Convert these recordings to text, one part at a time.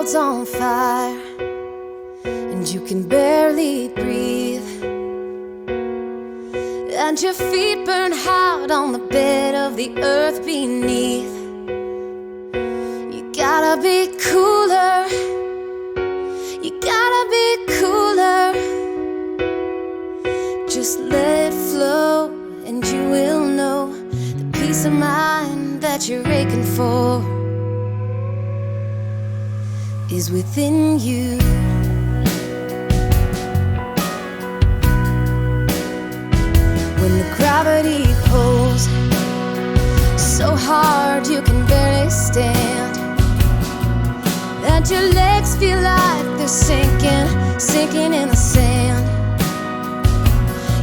world's on fire and you can barely breathe, and your feet burn hot on the bed of the earth beneath. You gotta be cooler, you gotta be cooler. Just let it flow and you will know the peace of mind that you're aching for is within you. When the gravity pulls so hard you can barely stand, and your legs feel like they're sinking in the sand,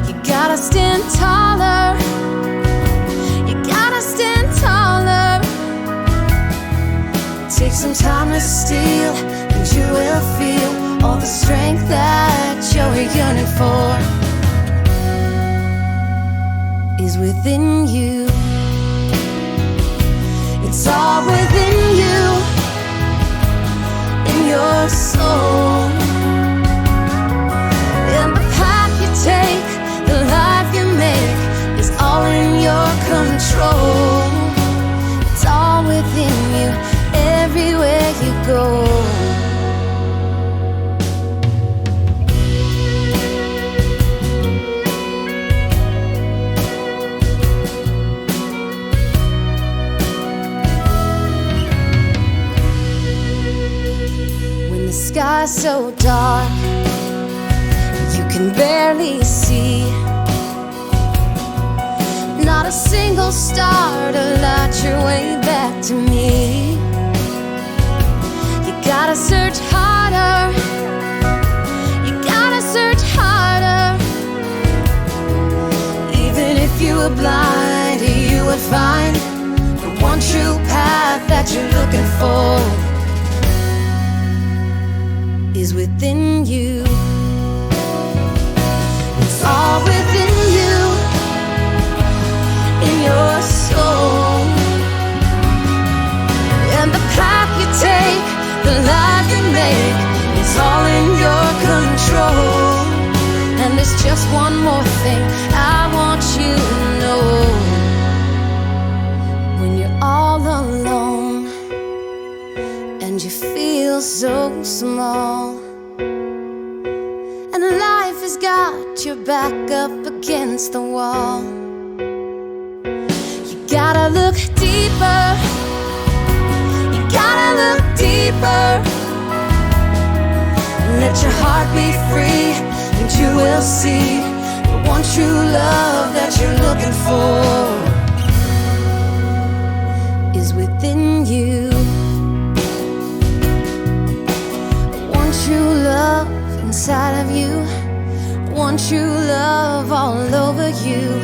you gotta stand taller, you gotta stand taller. Take some time to steal and you will feel all the strength that you're yearning for is within you. It's all within you, in your soul. And the path you take, the life you make is all in your control. It's all within you, everywhere you go. When the sky's so dark you can barely see, not a single star to light your way back to me. You gotta search harder, you gotta search harder. Even if you were blind, you would find the one true path that you're looking for is within you. It's all within you, in your soul. And the path you take, the life you make, it's all in your control. And there's just one more thing I want you to know. When you're all alone and you feel so small, and life has got your back up against the wall, you gotta look deeper, you gotta look deeper. Let your heart be free and you will see the one true love that you're looking for is within you. One true love inside of you, one true love all over you,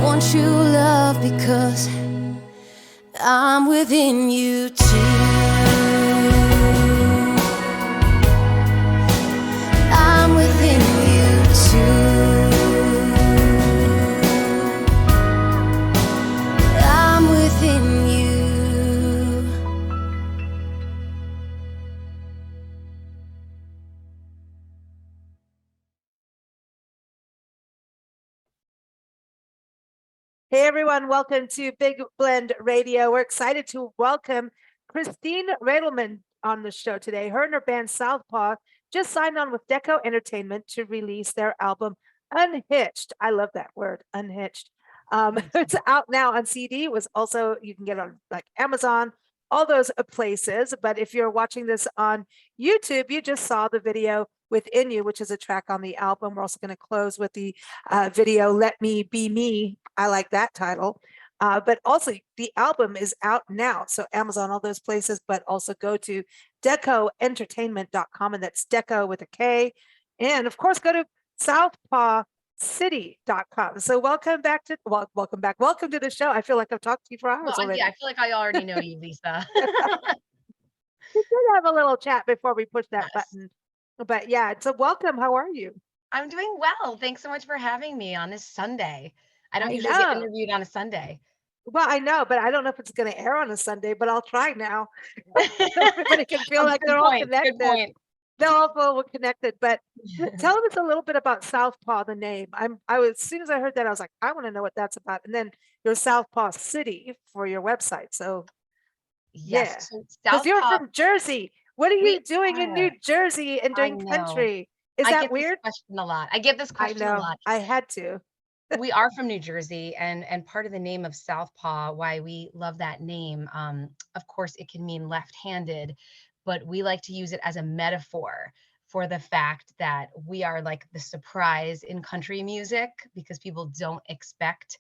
one true love because I'm within you too. I'm within you too. I'm within you. Hey everyone, welcome to Big Blend Radio. We're excited to welcome Christine Radlmann on the show today. Her and her band Southpaw just signed on with Deco Entertainment to release their album Unhitched. I love that word, Unhitched. It's out now on CD. It was also, you can get it on like Amazon, all those places. But if you're watching this on YouTube, you just saw the video Within You, which is a track on the album. We're also going to close with the video Let Me Be Me. I like that title. But also the album is out now. So Amazon, all those places, but also go to decoentertainment.com, and that's Deco with a K. And of course, go to southpawcity.com. So welcome back to the show. I feel like I've talked to you for hours already. Yeah, I feel like I already know you, Lisa. We did have a little chat before we pushed that button. But yeah, so welcome. How are you? I'm doing well. Thanks so much for having me on this Sunday. I don't usually get interviewed on a Sunday. Well, I know, but I don't know if it's going to air on a Sunday, but I'll try now. Everybody can feel like they're all Good connected. point. They're all feel connected. But tell us a little bit about Southpaw, the name. As soon as I heard that, I was like, I want to know what that's about. And then your Southpaw City for your website. So Yes. yeah, So because you're Southpaw, from Jersey. What are we you doing in New are. Jersey and I doing know. country? Is I that get this weird? question a lot. I get this I question a know. lot. I had to. We are from New Jersey, and part of the name of Southpaw, why we love that name, of course, it can mean left-handed, but we like to use it as a metaphor for the fact that we are like the surprise in country music because people don't expect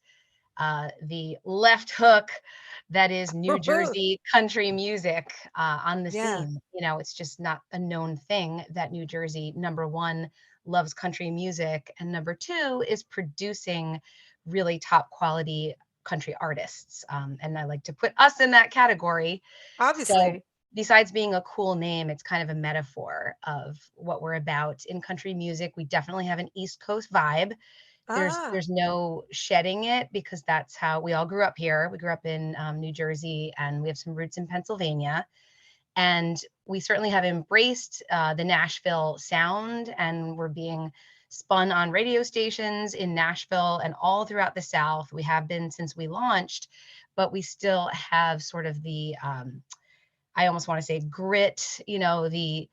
the left hook that is New Jersey country music on the Yeah. scene. You know, it's just not a known thing that New Jersey, number one, loves country music, and number two is producing really top quality country artists. And I like to put us in that category. So Obviously. besides being a cool name, it's kind of a metaphor of what we're about in country music. We definitely have an East Coast vibe. Ah, There's no shedding it because that's how we all grew up here. We grew up in New Jersey, and we have some roots in Pennsylvania. And we certainly have embraced the Nashville sound, and we're being spun on radio stations in Nashville and all throughout the South. We have been since we launched, but we still have sort of the I almost want to say grit, you know, the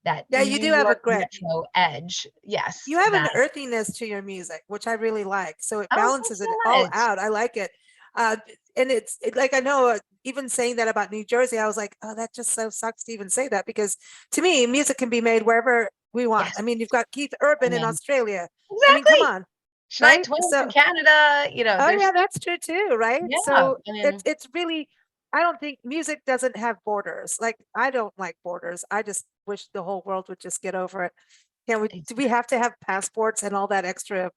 that yeah, you New do have a York grit. metro edge. Yes, You have an that. earthiness to your music, which I really like. So it Oh, balances thanks it so all much. out. I like it. And like, I know, even saying that about New Jersey, I was like, oh, that just so sucks to even say that because to me, music can be made wherever we want. I Yes. mean, you've got Keith Urban in Amen. Australia. I mean, come Exactly. on, Shania right? Twain from So Canada, you know, oh there's yeah, that's true too, right? yeah, So I mean, it's really, I don't think music doesn't have borders. Like I don't like borders. I just wish the whole world would just get over it. Can we, do we have to have passports and all that extra,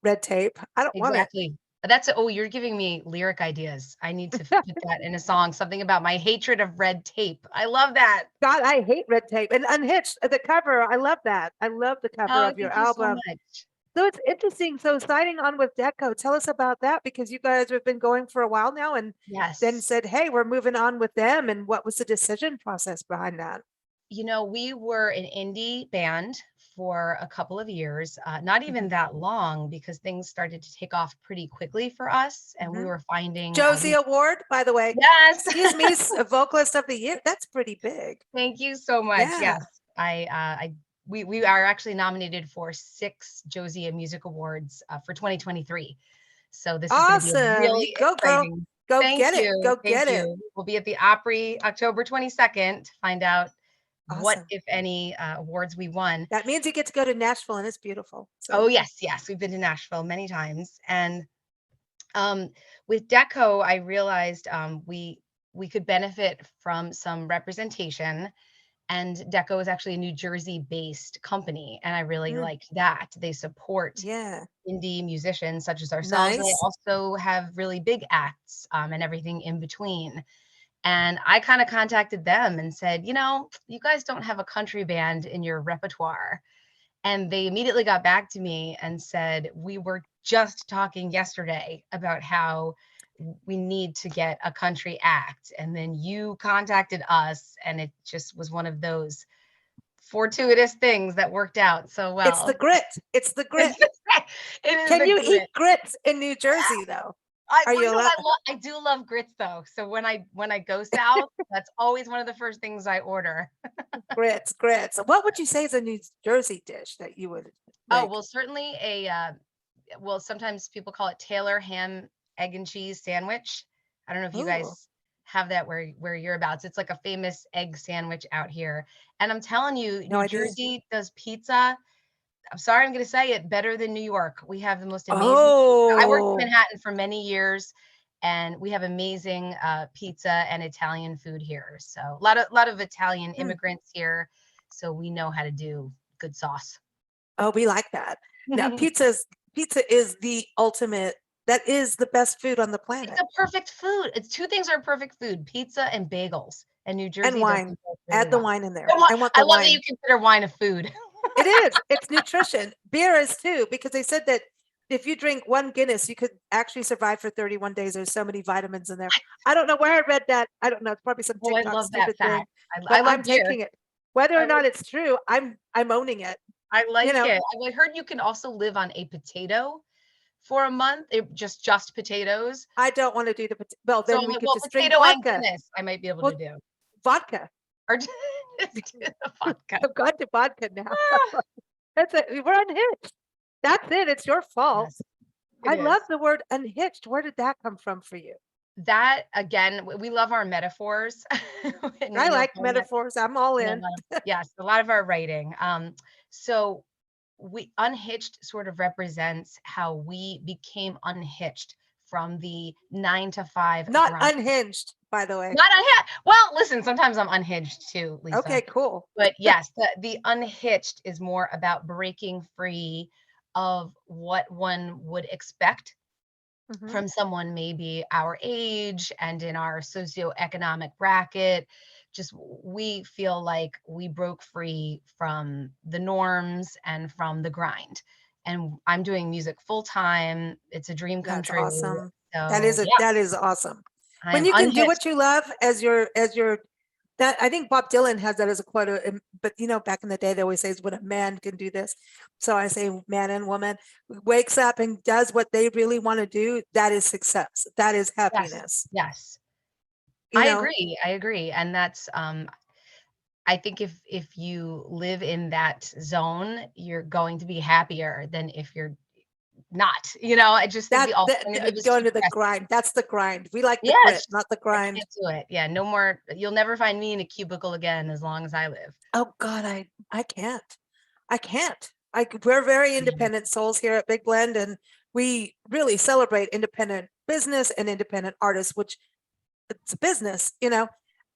red tape? I don't want it. exactly. That's oh, you're giving me lyric ideas. I need to put that in a song, something about my hatred of red tape. I love that. God, I hate red tape. And Unhitched, the cover, I love that. I love the cover Oh, of your thank you so album. much. So it's interesting. So signing on with Deco, tell us about that because you guys have been going for a while now and then Yes. said, hey, we're moving on with them. And what was the decision process behind that? You know, we were an indie band for a couple of years, not even Mhm, that long because things started to take off pretty quickly for us. And we mhm. were finding, Josie Award, by the way. yes, Excuse me, a vocalist of the year. That's pretty big. thank you so much. Yeah. Yes, we are actually nominated for 6 Josie Music Awards for 2023. So this is going to be a Awesome. You really go, girl. exciting. Go Thank get it. you, Go thank get it. you. We'll be at the Opry October 22nd to find out what, Awesome. if any, awards we won. That means you get to go to Nashville and it's beautiful. Oh So yes, yes, we've been to Nashville many times, and um, with Deco, I realized we could benefit from some representation. And Deco is actually a New Jersey-based company, and I really mm, liked that. They support yeah. indie musicians such as ourselves, and they Nice. also have really big acts and everything in between. And I kind of contacted them and said, you know, you guys don't have a country band in your repertoire. And they immediately got back to me and said, we were just talking yesterday about how we need to get a country act. And then you contacted us, and it just was one of those fortuitous things that worked out so It's the well. grit. It's the grit. It's it is Can the you eat grit. grits in New Jersey though? I Are well, you you know, allowed? I do love grits though. So when I go south, that's always one of the first things I order. Grits, grits. What would you say is a New Jersey dish that you would Oh, make? well, certainly well, sometimes people call it Taylor ham, egg and cheese sandwich. I don't know if you Oh, guys have that where you're about. It's like a famous egg sandwich out here. And I'm telling you, no New idea. Jersey does pizza. I'm sorry, I'm going to say it, better than New York. We have the most amazing pizza. I worked in Oh, Manhattan for many years, and we have amazing pizza and Italian food here. So a lot of Italian hmm. immigrants here, so we know how to do good sauce. Oh, we like that. Now, pizza is the ultimate. That is the best food on the It's planet. a perfect food. It's 2 things are perfect food, pizza and bagels, and New And Jersey does wine. them both really Add the well. wine in there. And wi I want I the love that you wine. consider wine a food. It is. It's nutrition. Beer is too, because they said that if you drink one Guinness, you could actually survive for 31 days. There's so many vitamins in there. I don't know where I read that. I don't know. It's probably some Oh, I TikTok love that stupid thing. fact. I But love I'm beer. taking it. Whether or I not it's true, I'm owning it. I like know. it. I heard you can also live on a potato for a month. Just potatoes. I don't want to do the well. So Then I'm we like, could well, just drink potato and vodka. Guinness, I might be able Well, to do. Vodka. Or just do the vodka. I've gone to vodka now. That's it. We're unhinged. That's it. It's your fault. Yes, I it love is. the word unhitched. Where did that come from for you? That again, we love our metaphors. And, I like find that, metaphors. I'm all in. yes, a lot of our writing. So we unhitched sort of represents how we became unhitched from the 9 to 5 Not grind. unhinged, by the way. Not unhinged. Well, listen, sometimes I'm unhinged too, Lisa. Okay, cool. But yes, the unhitched is more about breaking free of what one would expect Mhm. from someone maybe our age and in our socioeconomic bracket. Just we feel like we broke free from the norms and from the grind. And I'm doing music full time. It's a dream come That's true. awesome. So That is awesome. When I'm you can do unhitched. what you love as your that I think Bob Dylan has that as a quote. But back in the day, they always say when a man can do this. So I say man and woman wakes up and does what they really want to do. That is success. That is happiness. Yes. You I know? agree. And that's I think if you live in that zone, you're going to be happier than if you're not. I just think the alternative is going to the depressing. grind. That's the grind. We like the Yes. grit, not the I grind. can't do it. Yeah, no more. You'll never find me in a cubicle again as long as I live. Oh God, I can't. We're very independent souls here at Big Blend, and we really celebrate independent business and independent artists, which it's a business,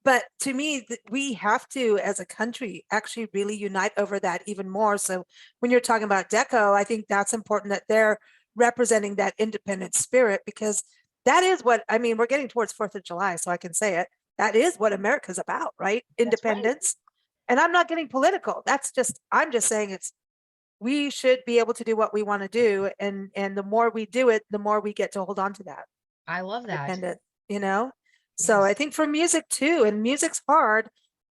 But to me, we have to, as a country, actually really unite over that even more. So when you're talking about Deco, I think that's important that they're representing that independent spirit, because that is what, we're getting towards 4th of July, so I can say it. That is what America's about, right? Independence. Right. And I'm not getting political. I'm just saying we should be able to do what we want to do. And the more we do it, the more we get to hold on to that. I love that. Independent, So I think for music too, and music's hard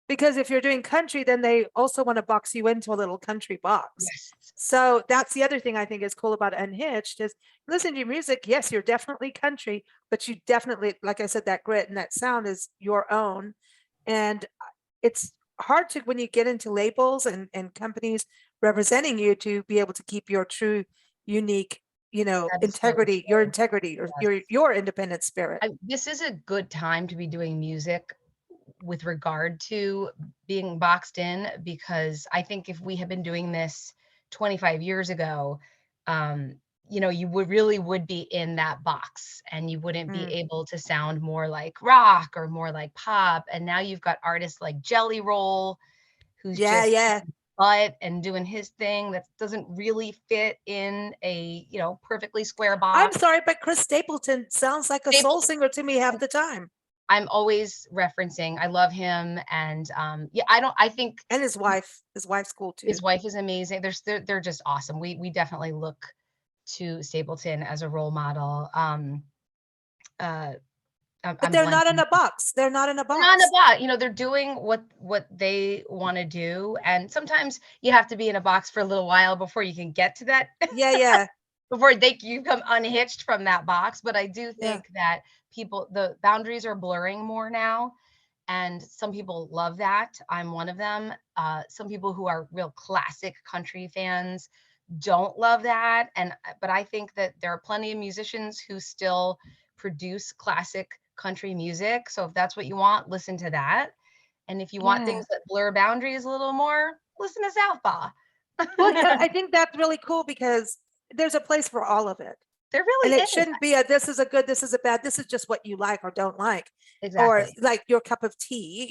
because if you're doing country, then they also want to box you into a little country box. Yes. So that's the other thing I think is cool about Unhitched is listen to your music. Yes, you're definitely country, but you definitely, like I said, that grit and that sound is your own. And it's hard to, when you get into labels and companies representing you, to be able to keep your true, unique, integrity, your integrity, or your independent spirit. This is a good time to be doing music with regard to being boxed in, because I think if we had been doing this 25 years ago, you would be in that box and you wouldn't be able to sound more like rock or more like pop. And now you've got artists like Jelly Roll, who's butt and doing his thing that doesn't really fit in a perfectly square box. I'm sorry, but Chris Stapleton sounds like a soul singer to me half the time. I'm always referencing, I love him, and I think, and his wife's cool too. His wife is amazing. They're just awesome. We definitely look to Stapleton as a role model. But they're not in a box. They're not in a box. Not in a box. They're doing what they want to do. And sometimes you have to be in a box for a little while before you can get to that. Yeah. Before you come unhitched from that box. But I do think that the boundaries are blurring more now. And some people love that. I'm one of them. Some people who are real classic country fans don't love that. But I think that there are plenty of musicians who still produce classic country music. So if that's what you want, listen to that. And if you want things that blur boundaries a little more, listen to Southpaw. Well, I think that's really cool because there's a place for all of it. There really is. And it shouldn't be this is a good, this is a bad, this is just what you like or don't like. Exactly. Or like your cup of tea,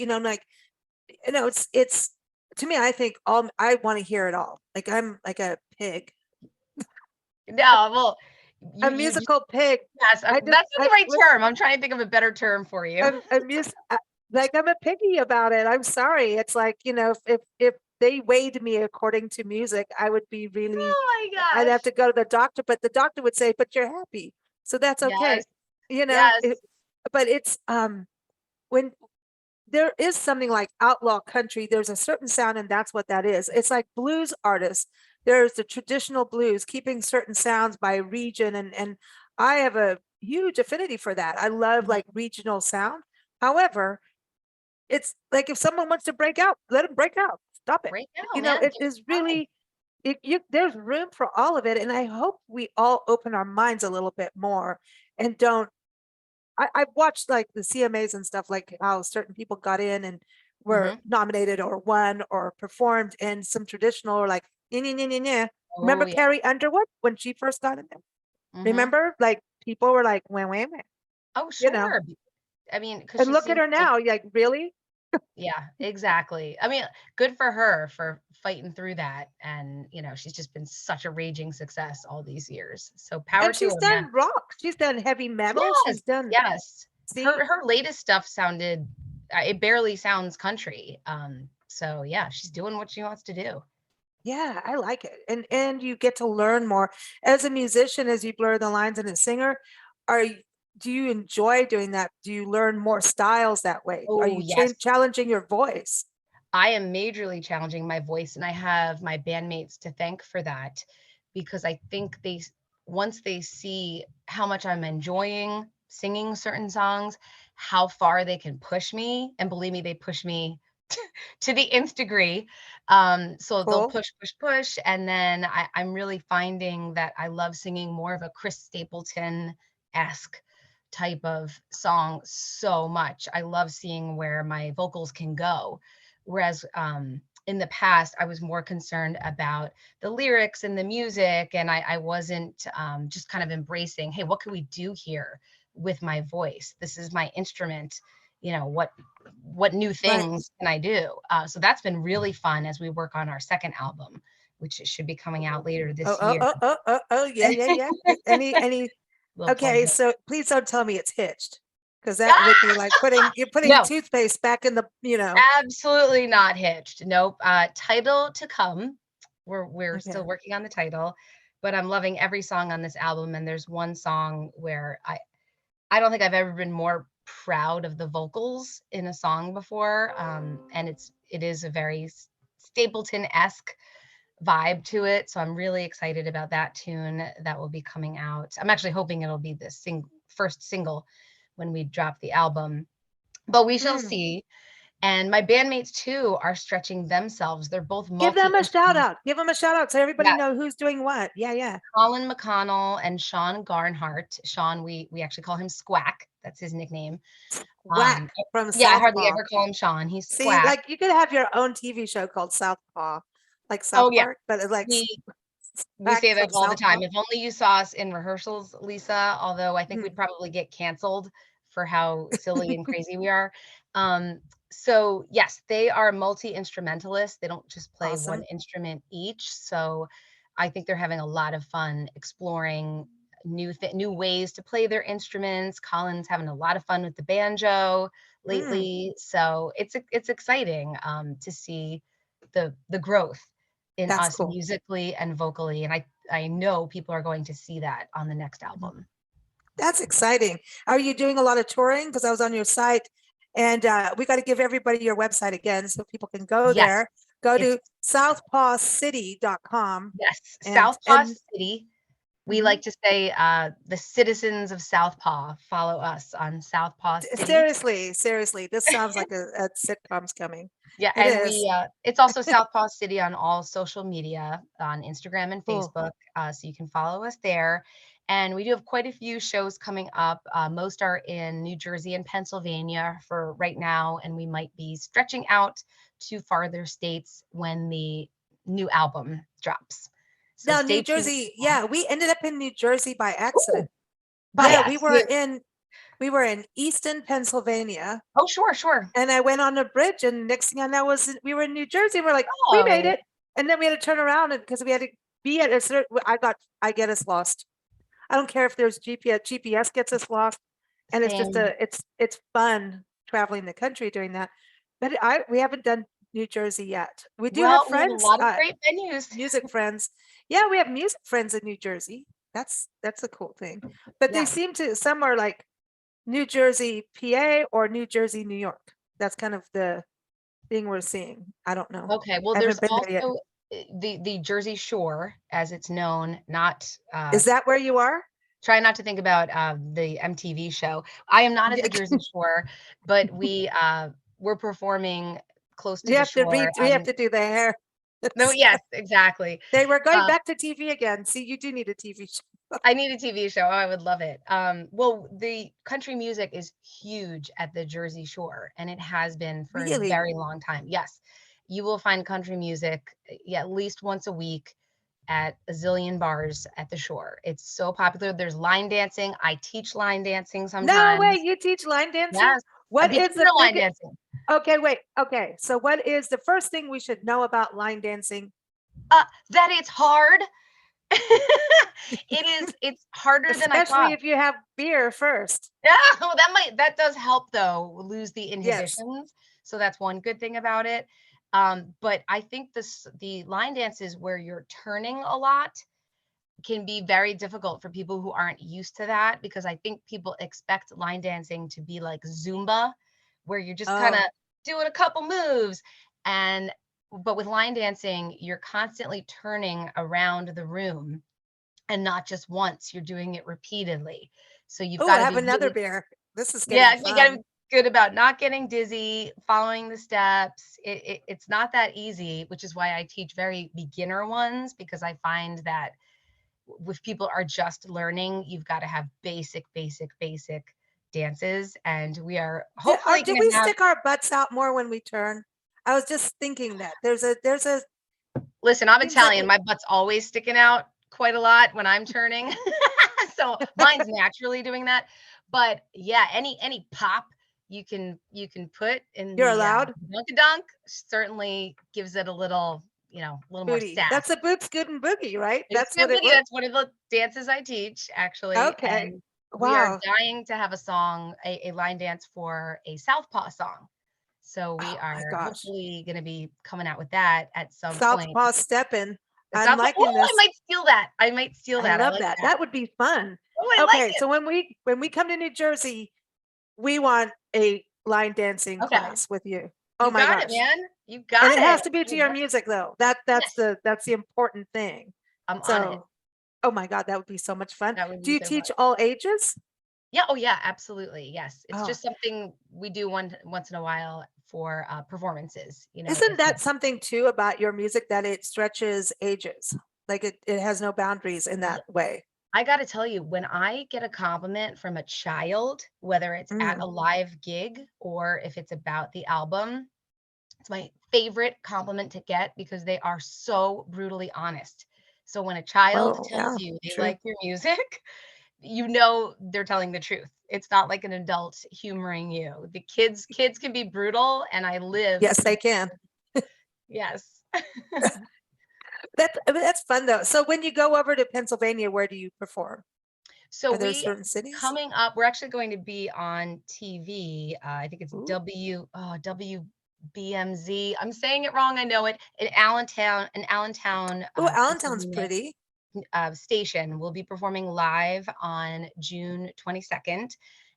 it's to me, I think I want to hear it all. Like I'm like a pig. No, well, a musical pig. Yes, that's the right term. I'm trying to think of a better term for you. I'm a piggy about it. I'm sorry. It's like, if they weighed me according to music, I would be really, Oh my I'd have gosh. to go to the doctor, but the doctor would say, but you're happy. So that's okay. Yes. You know, Yes. but it's, when there is something like outlaw country, there's a certain sound, and that's what that is. It's like blues artists. There's the traditional blues, keeping certain sounds by region, and I have a huge affinity for that. I love like regional sound. However, it's like if someone wants to break out, let them break out. Stop it. Break You out, know, man. it Give is it time. really there's room for all of it, and I hope we all open our minds a little bit more and don't. I've watched like the CMAs and stuff, like how certain people got in and were Mhm. nominated or won or performed in some traditional or like, "Nyeh, nyeh, nyeh, nyeh, nyeh." Oh Remember yeah. Carrie Underwood when she first got in there? Mhm. Remember, like people were like, "Wah, wah, wah," Oh you know, sure. I mean, because and she look at seems her like, now. You're like, really? yeah, exactly. I mean, good for her for fighting through that. And, she's just been such a raging success all these years. So power And to she's her, man. done rock. She's done heavy metal. Yes, She's done, yes. see, Her latest stuff sounded, it barely sounds country. So yeah, she's doing what she wants to do. yeah, I like it. And you get to learn more as a musician as you blur the lines, and a singer. Are you, do you enjoy doing that? Do you learn more styles that way? Are Oh, you yes. challenging your voice? I am majorly challenging my voice, and I have my bandmates to thank for that, because I think once they see how much I'm enjoying singing certain songs, how far they can push me, and believe me, they push me to the nth degree. So they'll Cool. push, push, push, and then I'm really finding that I love singing more of a Chris Stapleton-esque type of song so much. I love seeing where my vocals can go. Whereas in the past, I was more concerned about the lyrics and the music, and I wasn't just kind of embracing, hey, what can we do here with my voice? This is my instrument. What new Right. things can I do? So that's been really fun as we work on our second album, which should be coming out later Oh, this oh, year. oh, oh, oh, oh, yeah, yeah, yeah. Any, Little plug okay, there. so please don't tell me it's Hitched, because that would be like you're putting No, toothpaste back in the, absolutely not Hitched. Nope. Title to come. We're okay. still working on the title, but I'm loving every song on this album. And there's one song where I don't think I've ever been more proud of the vocals in a song before. And it is a very Stapleton-esque vibe to it. So I'm really excited about that tune that will be coming out. I'm actually hoping it'll be the first single when we drop the album, but we shall Mm. see. And my bandmates too are stretching themselves. They're both Give them a shout multi-instrument. out. Give them a shout out so everybody Yeah, know who's doing what. Yeah, yeah. Colin McConnell and Sean Garnhart. Sean, we actually call him Squack. That's his nickname. Whack from Yeah, I hardly Southpaw. ever call him Sean. He's See, Squack. like you could have your own TV show called Southpaw, like South Oh yeah, Park, but it's like we we Whack say that from all the time. Southpaw. If only you saw us in rehearsals, Lisa, although I think we'd Mm. probably get canceled for how silly and crazy we are. So yes, they are multi-instrumentalists. They don't just play one Awesome. instrument each. So I think they're having a lot of fun exploring new ways to play their instruments. Colin's having a lot of fun with the banjo Mm, lately. So it's exciting to see the growth in that's us cool. musically and vocally. And I know people are going to see that on the next Mhm. album. That's exciting. Are you doing a lot of touring? Because I was on your site, and we got to give everybody your website again so people can go Yes, there. Go it's to southpawcity.com yes, Southpaw and City. We mhm. like to say the citizens of Southpaw follow us on Southpaw City. Seriously, this sounds like a sitcom's coming. Yeah, It and is. it's also Southpaw City on all social media, on Instagram and Cool. Facebook, so you can follow us there. And we do have quite a few shows coming up. Most are in New Jersey and Pennsylvania for right now, and we might be stretching out to farther states when the new album drops. So Now, New stay tuned. Jersey, yeah, we ended up in New Jersey by Ooh, accident. by Yeah, us. we were in Easton, Pennsylvania, Oh, sure, sure. and I went on a bridge, and next thing I know we were in New Jersey. We're like, we made Oh, it, and then we had to turn around because we had to be at a certain. I get us lost. I don't care if there's GPS. GPS gets us lost, and it's just same. it's fun traveling the country doing that. But we haven't done New Jersey yet. We do have Well, we have a friends, lot of great venues. music friends. Yeah, we have music friends in New Jersey. That's a cool thing. But they Yeah. seem to, some are like New Jersey, PA, or New Jersey, New York. That's kind of the thing we're seeing. I don't know. Okay. Well, I there's haven't been there yet. also the Jersey Shore, as it's known, not Is that where you are? try not to think about the MTV show. I am not at Yeah. the Jersey Shore, but we're performing close to You the have to read, shore. we have to do the hair. No, yes, exactly. They were going Uh, back to TV again. See, you do need a TV show. I need a TV show. Oh, I would love it. Well, the country music is huge at the Jersey Shore, and it has been for a Really? very long time. Yes, you will find country music yeah, at least once a week at a zillion bars at the shore. It's so popular. There's line dancing. I teach line dancing No way, sometimes. you teach line dancing? Yes, a What is beginner the line big, dancing. okay, wait, okay. So what is the first thing we should know about line dancing? That it's hard. It's harder than I Especially thought. if you have beer first. Yeah, well, that does help though, lose the Yes. inhibitions. So that's one good thing about it. But I think the line dances where you're turning a lot can be very difficult for people who aren't used to that, because I think people expect line dancing to be like Zumba, where you're just kind of Oh, doing a couple moves. And but with line dancing, you're constantly turning around the room, and not just once, you're doing it repeatedly. So you've oh, got I to have be another really, beer. This is yeah, getting you got to fun. be good about not getting dizzy, following the steps. It's not that easy, which is why I teach very beginner ones, because I find that if people are just learning, you've got to have basic dances. And we are hopefully Do going we to have, stick our butts out more when we turn? I was just thinking that there's a listen, I'm seems like Italian. My butt's always sticking out quite a lot when I'm turning. So mine's naturally doing that. But yeah, any pop you can put in you're the allowed dunk certainly gives it a little, a little more booty. That's sass. a boot scoot and boogie, right? It's That's what it Boogie. was. That's one of the dances I teach, actually. Okay. And we are Wow. dying to have a song, a line dance for a Southpaw song. So we Oh my are gosh. hopefully going to be coming out with that at some point. Southpaw stepping. The I'm Southpaw. liking Oh, I this. might steal that. I might steal I that. I love like that. that. That would be fun. Oh, I like Okay, it. so when we come to New Jersey, we want a line dancing Okay. class with you. Oh You my got it, gosh. man. You And got it it. has to be to Oh, your music though. That's yes, the important thing. I'm on it. So, oh my God, that would be so much fun. That would Do be you so fun. teach all ages? Yeah. Oh, yeah. Absolutely. Yes. It's Oh, just something we do once in a while for performances. isn't It's that something too about your music that it stretches ages? Like it has no boundaries in that way. I got to tell you, when I get a compliment from a child, whether it's at Mm. a live gig or if it's about the album, it's my favorite compliment to get, because they are so brutally honest. So when a child Oh, tells yeah, you they true. like your music, you know they're telling the truth. It's not like an adult humoring you. The kids can be brutal, and I live Yes, to, they can. yes. That's fun though. So when you go over to Pennsylvania, where do you perform? So Are there we certain cities? coming up, we're actually going to be on TV. I think it's Ooh, WBMZ. I'm saying it wrong. I know it. In Allentown, ooh, Allentown's Pennsylvania, pretty. station. We'll be performing live on June 22nd,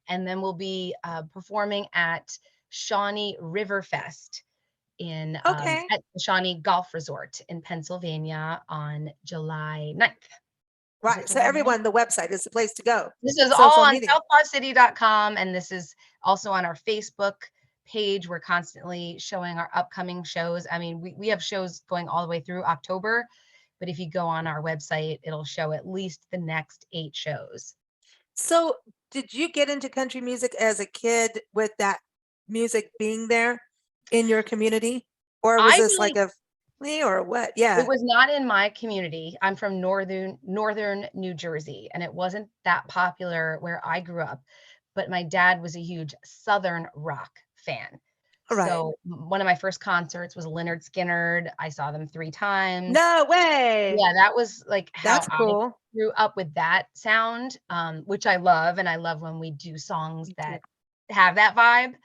and then we'll be performing at Shawnee Riverfest Okay. at the Shawnee Golf Resort in Pennsylvania on July 9th. Is Right. it So July 9th? everyone, the website is the place to go. This is all Social on media. southpawcity.com, and this is also on our Facebook page. We're constantly showing our upcoming shows. I mean, we have shows going all the way through October, but if you go on our website, it'll show at least the next 8 shows. So did you get into country music as a kid with that music being there in your community? Or was I this like really a me or what? It Yeah. was not in my community. I'm from northern New Jersey, and it wasn't that popular where I grew up. But my dad was a huge Southern rock fan. Right. So one of my first concerts was Leonard Skinner. I saw them 3 times. No way. Yeah, that was like how That's I cool. grew up with that sound, which I love, and I love when we do songs Me too. that have that vibe.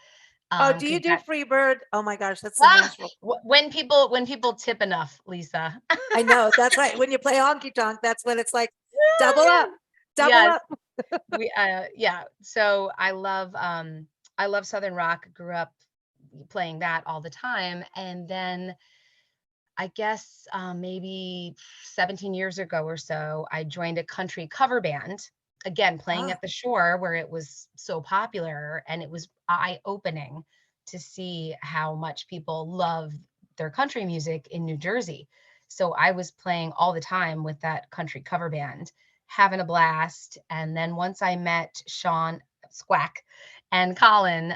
Oh, do you 'Cause do that free bird? Oh my gosh, that's the Nashville. when people tip enough, Lisa. I know, that's right. When you play honky tonk, that's when it's like double Yeah. up, double Yes. up. Yeah. So I love Southern rock, grew up playing that all the time. And then I guess maybe 17 years ago or so, I joined a country cover band, again, playing Ah, at the shore where it was so popular. And it was eye-opening to see how much people love their country music in New Jersey. So I was playing all the time with that country cover band, having a blast. And then once I met Sean Squack and Colin,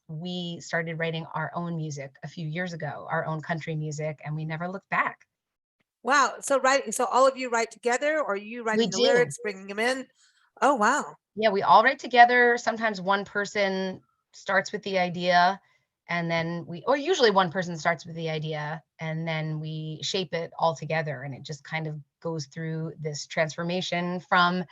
we started writing our own music a few years ago, our own country music, and we never looked back. wow. So writing, so all of you write together, or you We writing the do. lyrics, bringing them in? Oh, wow. Yeah, we all write together. Sometimes one person starts with the idea, and then or usually one person starts with the idea, and then we shape it all together, and it just kind of goes through this transformation from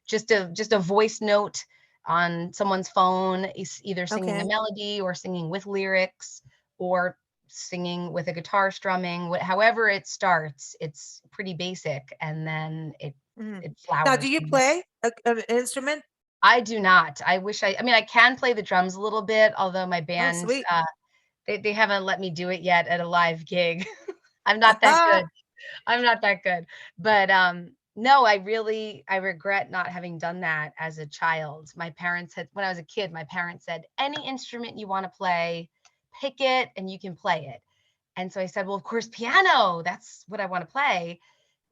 just a voice note on someone's phone, is either singing a Okay. melody or singing with lyrics or singing with a guitar strumming. However it starts, it's pretty basic, and then it Mhm. it Now, do flowers you from there. play an instrument? I do not. I wish I mean, I can play the drums a little bit, although my Oh, band, sweet. they haven't let me do it yet at a live gig. I'm not that good. I'm not that good. But, no, I regret not having done that as a child. My parents had when I was a kid, my parents said, "Any instrument you wanna play, pick it and you can play it." And so I said, "Well, of course, piano. That's what I wanna play."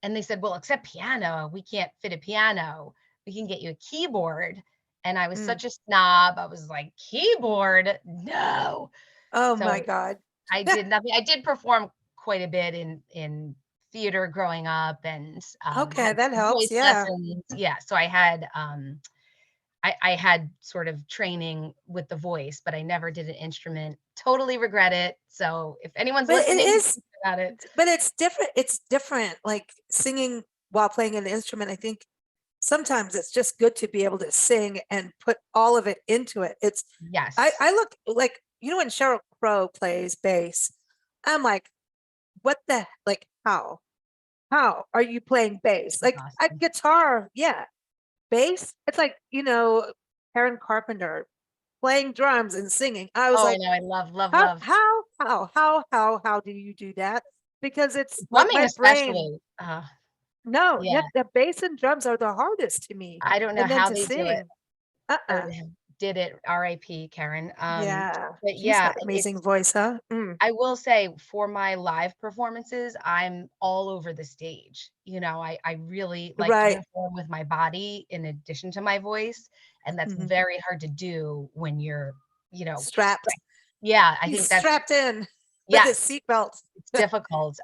And they said, "Well, except piano, we can't fit a piano. We can get you a keyboard." And I was Mm. such a snob. I was like, "Keyboard? No." Oh my So God. I did nothing. I did perform quite a bit in theater growing up and Okay, had that helps. voice Yeah. lessons. Yeah, so I had sort of training with the voice, but I never did an instrument. Totally regret it. So if anyone's But it listening is, about it, but it's different. It's different. Like singing while playing an instrument, I think sometimes it's just good to be able to sing and put all of it into it. yes. I look like, when Sheryl Crow plays bass, I'm like, what the, like, how are you playing bass? Like a Awesome. guitar, yeah, bass. It's like, Karen Carpenter playing drums and singing. I was Oh, I like, know. I love, love, how, love how do you do that? Because it's like drumming, my brain. especially. No, Yeah. yeah, the bass and drums are the hardest to me. I don't know And then how to they do it. sing, I would uh-uh. have did it. R.I.P. Karen. Yeah, But she's yeah, got amazing it's voice, huh? Mm. I will say for my live performances, I'm all over the stage. I really like to Right. perform with my body in addition to my voice, and that's Mhm. very hard to do when you're, Strapped. yeah, I He's think that's strapped in with his yes, seatbelt. it's difficult.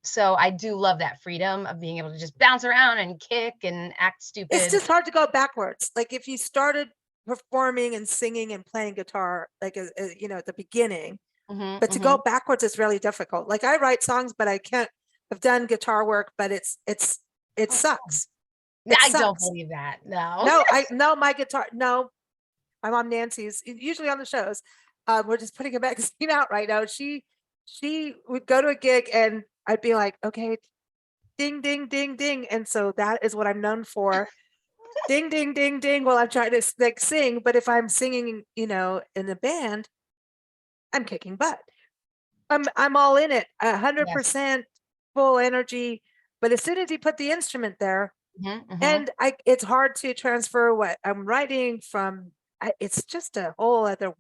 So I do love that freedom of being able to just bounce around and kick and act It's stupid. just hard to go backwards. Like if you started performing and singing and playing guitar, like at the beginning, Mhm, but to go mhm. backwards is really difficult. Like I write songs, but I can't. I've done guitar work, but it Oh, sucks. no, It I don't sucks. believe that. No. No, I no my guitar. No, my mom Nancy's usually on the shows. We're just putting a magazine out right now. She would go to a gig and I'd be like, okay, ding, ding, ding, ding. And so that is what I'm known for. Ding, ding, ding, ding while I'm trying to like sing. But if I'm singing, in a band, I'm kicking butt. I'm all in it, Yes. 100% full energy. But as soon as you put the instrument there, Mhm, mhm. and it's hard to transfer what I'm writing from. It's just a whole other,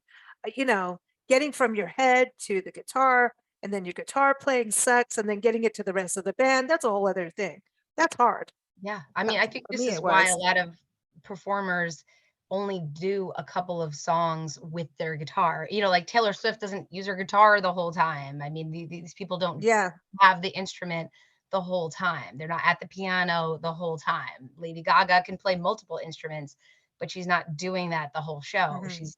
you know, getting from your head to the guitar, and then your guitar playing sucks, and then getting it to the rest of the band. That's a whole other thing. That's hard. Yeah, I mean, I think For this me, is it why a was. lot of performers only do a couple of songs with their guitar. Like Taylor Swift doesn't use her guitar the whole time. I mean, these people don't Yeah. have the instrument the whole time. They're not at the piano the whole time. Lady Gaga can play multiple instruments, but she's not doing that the whole show. Mhm. She's,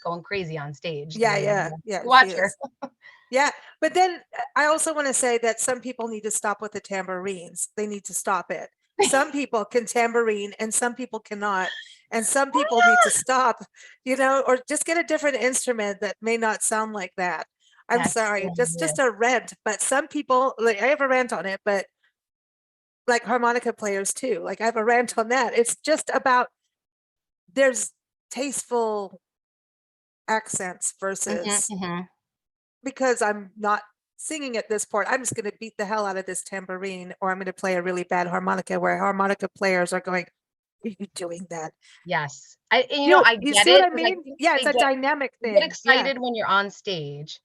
going crazy on stage the Yeah, way you yeah, want yeah, to she watch her. is. Yeah, but then I also want to say that some people need to stop with the tambourines. They need to stop it. Some people can tambourine and some people cannot. And some people need to stop, or just get a different instrument that may not sound like that. I'm That's sorry, just hilarious. a rant, but some people, like, I have a rant on it, but like harmonica players too, like I have a rant on that. It's just about, there's tasteful accents versus, because I'm not singing at this part, I'm just going to beat the hell out of this tambourine, or I'm going to play a really bad harmonica, where harmonica players are going, are you doing that? Yes. I You get see it, what I 'cause mean? think Yeah, they it's a dynamic you get thing. Yeah. excited when you're on stage,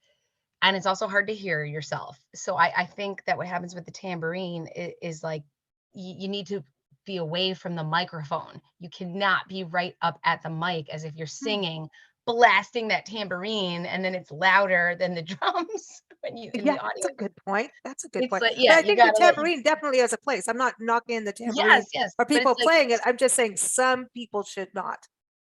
and it's also hard to hear yourself. So I think that what happens with the tambourine is like, you need to be away from the microphone. You cannot be right up at the mic as if you're singing, blasting that tambourine, and then it's louder than the drums when you in Yeah, the that's a audience. good point. That's a good It's point. like, But yeah, I you think the gotta let you tambourine definitely has a place. I'm not knocking the tambourine Yes, yes, or but people it's like, playing it. I'm just saying some people should not.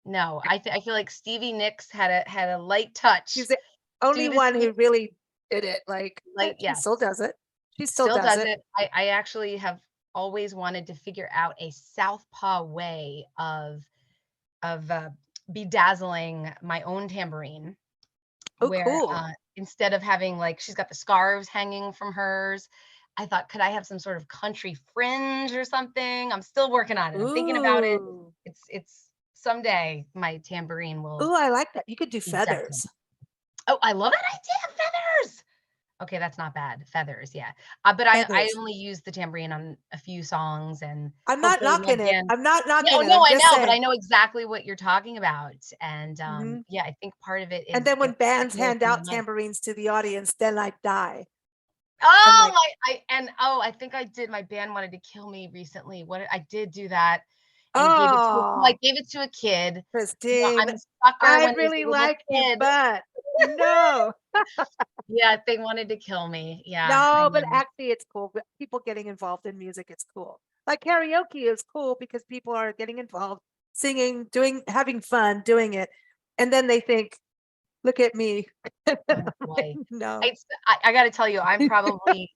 no, I feel like Stevie Nicks had a light touch. She's the only Stevie one who really did it. Like, Like, she still yes, does it. She still still does does it. it. I actually have always wanted to figure out a Southpaw way of bedazzling my own tambourine, Oh, where cool. instead of having, like, she's got the scarves hanging from hers, I thought, could I have some sort of country fringe or something? I'm still working on it. I'm thinking about it. Ooh. It's someday my tambourine will Ooh, I like that. You could do be decorated. feathers. Oh, I love that idea, feathers. Okay, that's not bad. Feathers, yeah. But I Feathers. only use the tambourine on a few songs, and I'm not hopefully my knocking it. band. I'm not Yeah, knocking oh it. no, I'm I just know, but I saying. know exactly what you're talking about. And Mhm. yeah, I think part of it And is then when getting bands away hand from the out mic. tambourines to the audience, then I die. I'm Oh like, my, I think I did. My band wanted to kill me recently. I did do that and oh, gave it to a kid. I'm Christine, a sucker I when there's really a little like you, kid. but no. Yeah, they wanted to kill me. Yeah, I No, but know. actually it's cool. But people getting involved in music, it's cool. Like karaoke is cool because people are getting involved, singing, having fun, doing it. And then they think, look at me. Oh boy. No. I gotta tell you, I'm probably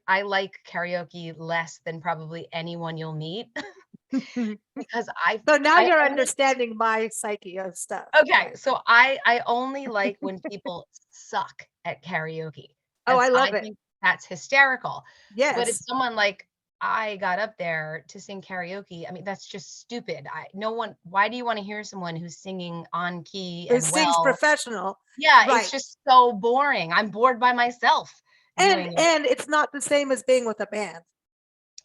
I like karaoke less than probably anyone you'll meet because So now I you're only understanding my psyche of stuff. okay, Right. so I only like when people suck at karaoke Oh, because I love I it. think that's hysterical. But if Yes. someone like I got up there to sing karaoke, I mean, that's just stupid. No one, why do you want to hear someone who's singing on key Who and sings well? professional. Yeah, it's Right. just so boring. I'm bored by myself And doing it. and it's not the same as being with a band.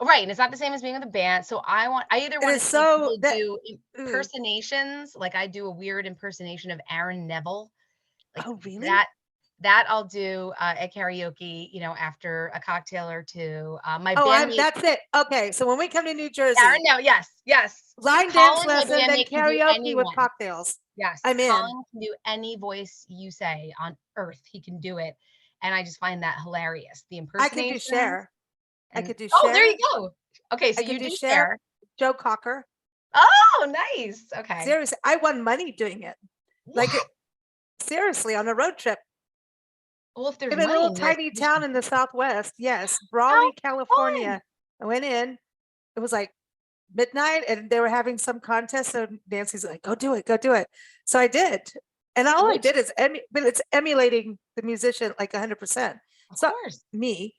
Right, and it's not the same as being with a band, so I either It wanna is see so people that do mm. impersonations, like I do a weird impersonation of Aaron Neville, like Oh, really? that I'll do, at karaoke, after a cocktail or 2. My Oh, bandmate that's it. Okay, so when we come to New Aaron Jersey, Neville, yes, yes. line dance Colin, my lesson, then bandmate, can do karaoke with anyone. cocktails. Yes, I'm in. Colin can do any voice you say on earth, he can do it, and I just find that hilarious. The I could do impersonations Cher. I and could do oh, there you Cher. go. Okay, so I could you do do Cher. share. Joe Cocker. Oh, nice. Okay. Seriously, I won money doing it. Like What? seriously, on a road trip Well, if there's in a money little in this, tiny you should town in the Southwest. Yes, how Brawley, fun. California. I went in. It was like midnight, and they were having some contest. So Nancy's like, "Go do it, go do it." So I did, and all I Which, did is, but it's emulating the musician like 100%. of It's not course. me,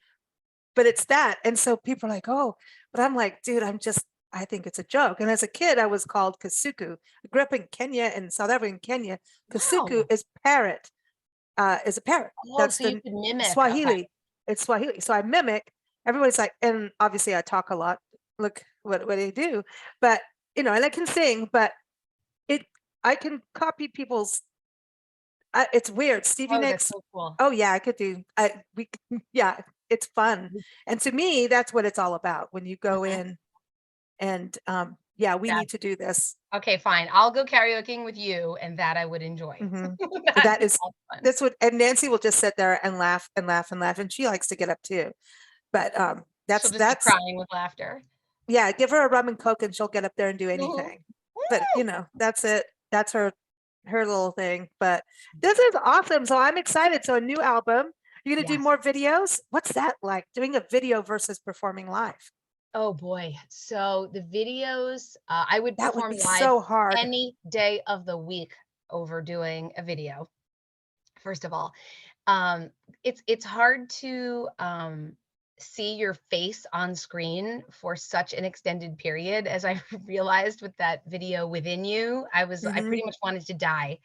but it's that. And so people are like, "Oh," but I'm like, "Dude, I think it's a joke." And as a kid, I was called Kasuku. I grew up in Kenya, in South African Kenya. Kasuku Wow. is parrot, is a parrot. Oh, That's so you the could mimic. Okay. Swahili. It's Swahili. So I mimic. Everybody's like, and obviously I talk a lot. Look what I do, but and I can sing, but it I can copy people's. It's weird. Stevie Oh, that's Nicks. so cool. Oh yeah, I could do. Yeah, it's fun, and to me, that's what it's all about. When you go Mhm. in and yeah, we Yeah. need to do this. Okay, fine. I'll go karaokeing with you, and that I would enjoy. Hmm. That That is sounds fun. that's what, and Nancy will just sit there and laugh and laugh and laugh, and she likes to get up too. But She'll just be that's crying with laughter. yeah, give her a rum and coke and she'll get up there and do Mhm. anything. But that's it. That's her little thing. But this is awesome. So I'm excited. So a new album. You're gonna do Yes. more videos? What's that like? Doing a video versus performing live? Oh boy. So the videos, I would That would perform be live so hard. any day of the week over doing a video, first of all. It's hard to see your face on screen for such an extended period as I realized with that video Within You. I Hmm. pretty much wanted to die.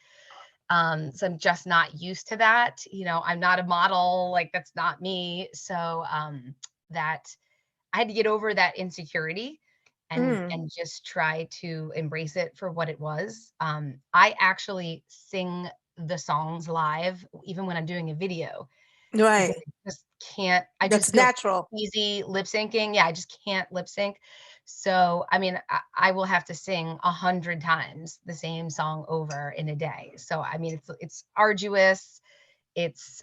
So I'm just not used to that. I'm not a model, like that's not me. So that I had to get over that insecurity and Mm, just try to embrace it for what it was. I actually sing the songs live even when I'm doing a video because right. I just can't. I just That's feel natural. easy lip syncing. Yeah, I just can't lip sync. So, I mean, I will have to sing 100 times the same song over in a day. So, I mean, it's arduous. It's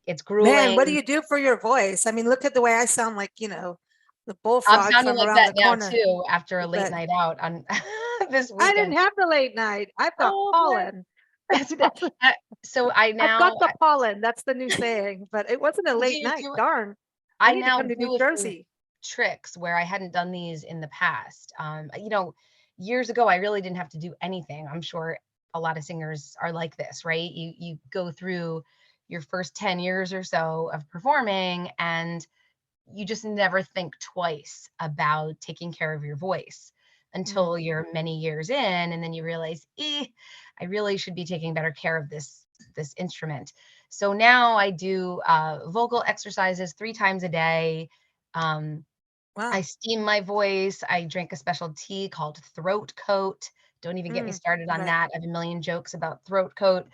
it's Man, what do grueling. you do for your voice? I mean, look at the way I sound like, the I'm bullfrog sounding from like around that the now corner. too after a late But night out on this I didn't weekend. have the late night. I've got Oh boy. pollen. That's the so I I've got now the pollen. That's the new saying, but it wasn't a late night. do Darn. I I need to now come to New do a few Jersey. tricks where I hadn't done these in the past. Years ago I really didn't have to do anything. I'm sure a lot of singers are like this, right? You go through your first 10 years or so of performing and you just never think twice about taking care of your voice Mm, until you're many years in, and then you realize, I really should be taking better care of this instrument. So now I do vocal exercises 3 times a day. um, I wow. steam my voice. I drink a special tea called throat coat. Don't even get me Mm, started on right. that. I have a million jokes about throat coat.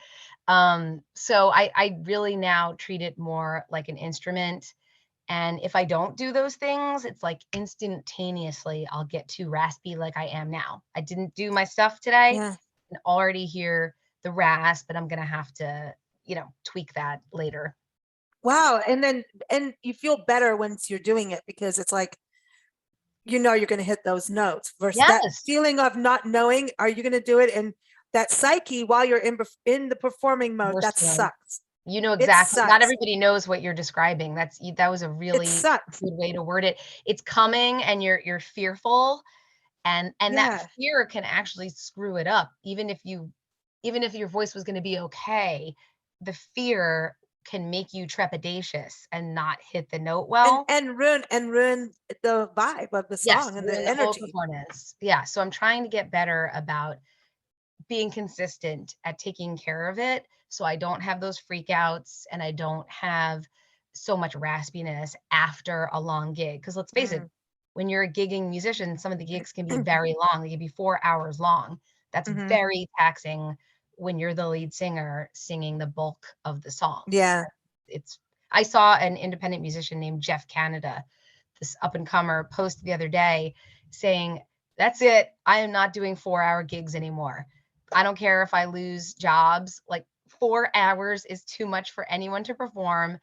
So I really now treat it more like an instrument, and if I don't do those things, it's like instantaneously I'll get too raspy like I am now. I didn't do my stuff today Yeah. and already hear the rasp, but I'm going to have to, tweak that later. Wow. And you feel better once you're doing it because it's like, you're going to hit those notes versus that Yes. feeling of not knowing, are you going to do it? And that psyche while you're in the performing mode, Worst that feeling. sucks. You know It exactly. Not sucks. everybody knows what you're describing. That was a It really sucks. good way to word it. It's coming and you're fearful, and that Yeah. fear can actually screw it up. Even if your voice was going to be okay, the fear can make you trepidatious and not hit the note And well. and ruin the vibe of the Yes, song and ruin the the whole energy. performance. Yeah, so I'm trying to get better about being consistent at taking care of it so I don't have those freakouts and I don't have so much raspiness after a long gig. Because let's face it, Mm. when you're a gigging musician, some of the gigs can be very long. They can be 4 hours long. That's Mhm. very taxing when you're the lead singer singing the bulk of the songs. Yeah. It's I saw an independent musician named Jeff Canada, this up and comer, post the other day saying, "That's it. I am not doing 4 hour gigs anymore. I don't care if I lose jobs. Like 4 hours is too much for anyone to perform."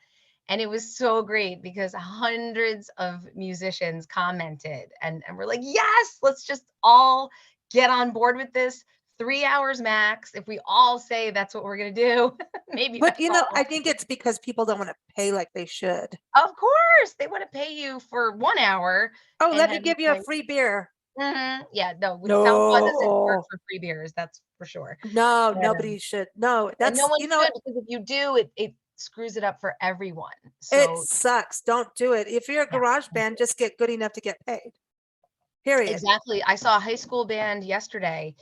And it was so great because hundreds of musicians commented and we're like, yes, let's just all get on board with this. 3 hours max. If we all say that's what we're going to do, maybe But, that's all. I think it's because people don't wanna pay like they should. Of course, they want to pay you for 1 hour "Oh, and let me then give you a like, free beer." yeah, no, Southpaw doesn't work No. for free beers, that's for sure. No, But, nobody should. No, and no that's one should, because if you do, it screws it up for everyone. it So sucks. Don't do it. If you're a yeah, garage don't band, do it. just get good enough to get paid. Period. Exactly. I saw a high school band yesterday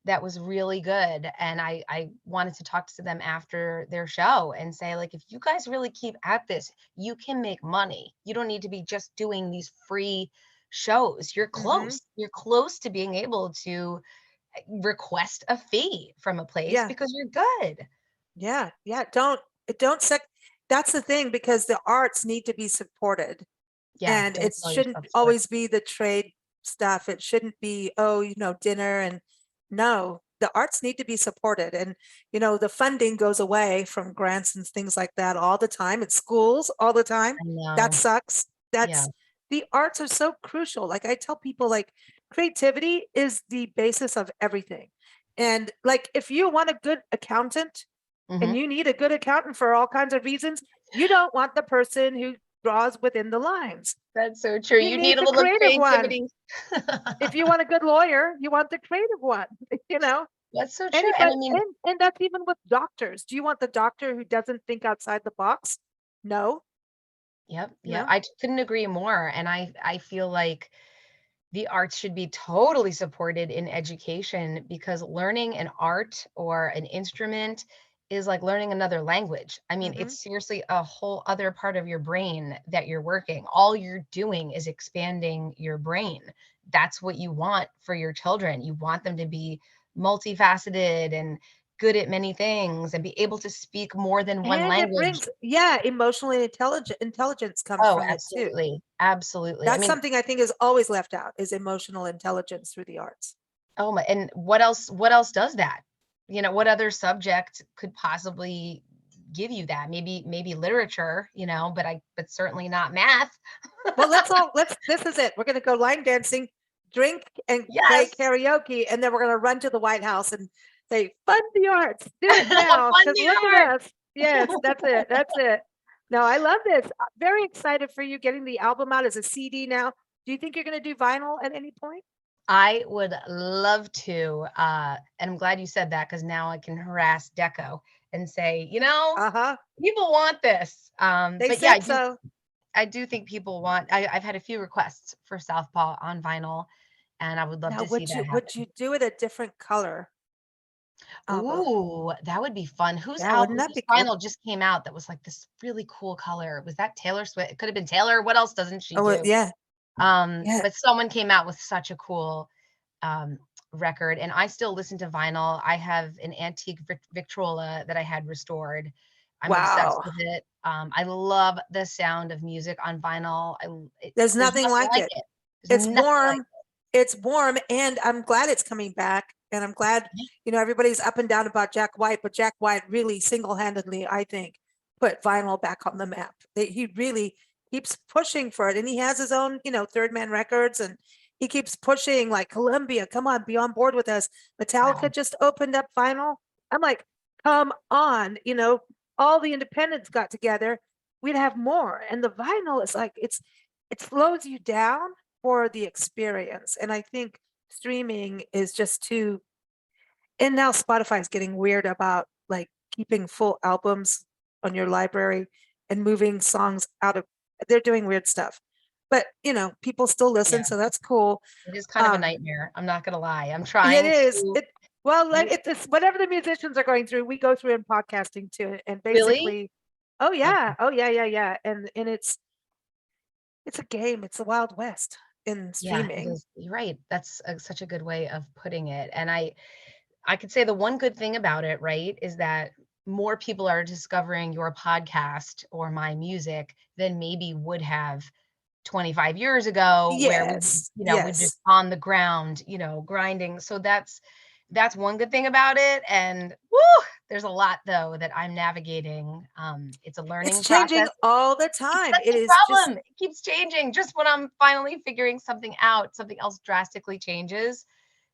that was really good, and I wanted to talk to them after their show and say, like, if you guys really keep at this, you can make money. You don't need to be just doing these free shows. You're Mhm. close. You're close to being able to request a fee from a place Yeah. because you're good. Yeah. Yeah. Don't sec that's the thing because the arts need to be supported. Yeah, And don't it sell shouldn't yourself short. always be the trade stuff. It shouldn't be, oh, dinner and no, the arts need to be supported. And, the funding goes away from grants and things like that all the time at schools all the time. I That know. sucks. Yeah. The arts are so crucial. Like I tell people, like creativity is the basis of everything. And like if you want a good accountant and Hmm. you need a good accountant for all kinds of reasons, you don't want the person who draws within the lines. That's so true. You You need need a the little creative one. creativity. If you want a good lawyer, you want the creative one, you know? That's so true. And Anybody, I mean, and that's even with doctors. Do you want the doctor who doesn't think outside the box? No, yep, you yeah, know? I couldn't agree more. And I feel like the arts should be totally supported in education because learning an art or an instrument is like learning another language. I mean, Hmm. it's seriously a whole other part of your brain that you're working. All you're doing is expanding your brain. That's what you want for your children. You want them to be multifaceted and good at many things and be able to speak more than one And it language. brings, yeah, emotionally intelligence comes Oh, from it too. absolutely. Absolutely. I That's mean, something I think is always left out is emotional intelligence through the arts. oh my, and what else does that? You know, what other subject could possibly give you that? Maybe literature, but certainly not math. Well, this is it. We're going to go line dancing, drink and play Yes. karaoke, and then we're going to run to the White House and say, fund the arts, do it now. Fun Because the look art. at us. Yes, that's it. That's it. No, I love this. Very excited for you getting the album out as a CD now. Do you think you're going to do vinyl at any point? I would love to, and I'm glad you said that because now I can harass Deco and say, Uh-huh. people want this. They But yeah, said so. I do think people want. I've had a few requests for Southpaw on vinyl, and I would love Now, to see that would happen. you do it a different color album? Ooh, that would be fun. Whose Yeah, wouldn't album, that whose be cool? vinyl just came out that was like this really cool color? Was that Taylor Swift? It could have been Taylor. What else doesn't she Oh, do? yeah. Yeah. But someone came out with such a cool um record, and I still listen to vinyl. I have an antique Victrola that I had restored. I'm obsessed Wow. with it. I love the sound of music on vinyl. There's There's nothing nothing like like it. it. There's It's nothing like warm. It's warm, and I'm glad it's coming back. And I'm glad, it. everybody's up and down about Jack White, but Jack White really single-handedly, I think, put vinyl back on the map. He really keeps pushing for it. And he has his own, Third Man Records, and he keeps pushing like Columbia, come on, be on board with us. Metallica Wow. just opened up vinyl. I'm like, come on, all the independents got together. We'd have more. And the vinyl is like, it slows you down for the experience. And I think streaming is just too, and now Spotify is getting weird about like keeping full albums on your library and moving songs out of, they're doing weird stuff. But people still listen, Yeah, so that's cool. it is kind of a Um, nightmare. I'm not gonna lie. I'm it trying is. to. Well, like You it's whatever the musicians are going through, we go through in podcasting too. And really? basically, oh Okay. yeah, oh yeah, yeah, yeah. And it's a game. It's the Wild West in Yeah, it streaming. is. You're right. That's such a good way of putting it. And I could say the one good thing about it, right, is that more people are discovering your podcast or my music than maybe would have 25 years ago, where Yes, we're yes. just on the ground, grinding. So that's one good thing about it. And woo, there's a lot though that I'm navigating. It's a It's learning changing process. all the It's time. such It a is just, problem. It keeps changing. Just when I'm finally figuring something out, something else drastically changes.